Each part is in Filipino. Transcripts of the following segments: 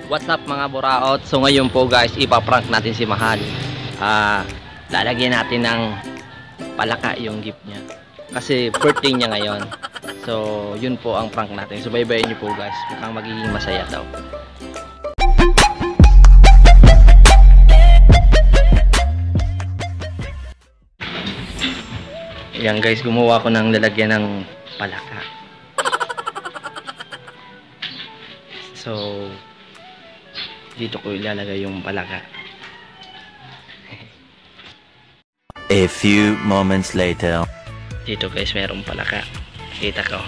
What's up mga buraot? So ngayon po guys, ipaprank natin si Mahal. Lalagyan natin ng palaka yung gift niya. Kasi birthday niya ngayon. So yun po ang prank natin. So bye-bye niyo po guys. Mukhang magiging masaya daw. Yan guys, gumawa ko ng lalagyan ng palaka. So dito ko ilalagay yung palaka. A few moments later. Dito guys, merong palaka. Kita ko.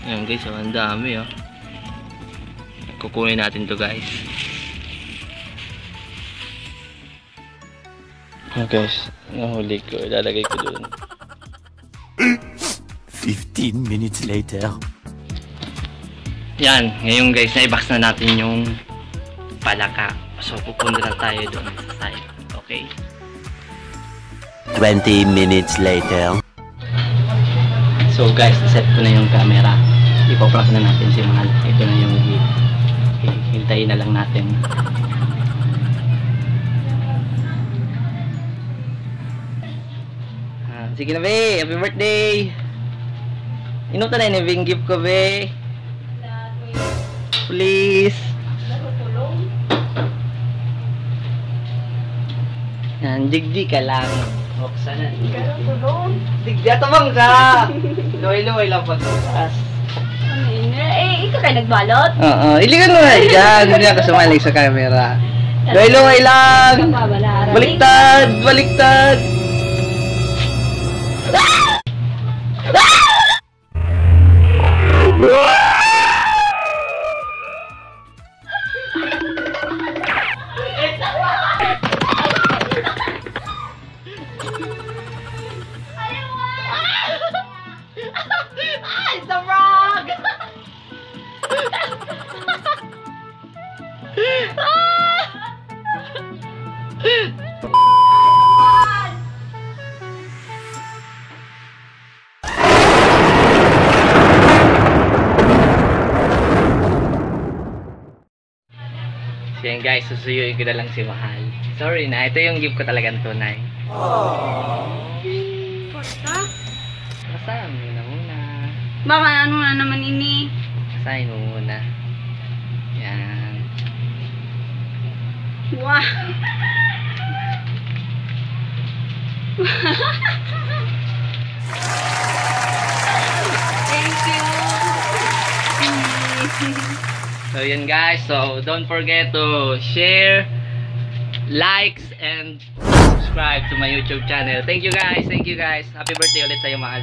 Ayan guys, so ang dami oh. Kukunin natin to guys. Oh guys, nahuli ko. Ilalagay ko dun. 15 minutes later. Yan, ngayon guys, na-box na natin yung palaka. So pupunta na tayo dun sa side. Okay? 20 minutes later. So guys, set ko na yung camera. Ipaprank na natin si Mahal. Ito na yung hintayin na lang natin. Sige na be, happy birthday. Inuta na yung gift ko be. Please. Yan, digdi ka lang. Sana. Digdi atamang ka. Luway-luway lang pagkakas. Ikaw kayo nagbalot? Oo, iligan mo na dyan. Hindi ako sumalig sa camera. Luway-luway lang. Baliktad, baliktad. It's a frog! So yan guys, susuyuin ko na lang si Mahal. Sorry na, ito yung gift ko talagang tunay. Basta? Basahin mo na muna. Baka ano na naman ini? Basahin mo muna. Yan. Wow! Thank you! So yun guys, so don't forget to share, likes, and subscribe to my YouTube channel. Thank you guys, thank you guys. Happy birthday ulit sa'yo Mahal.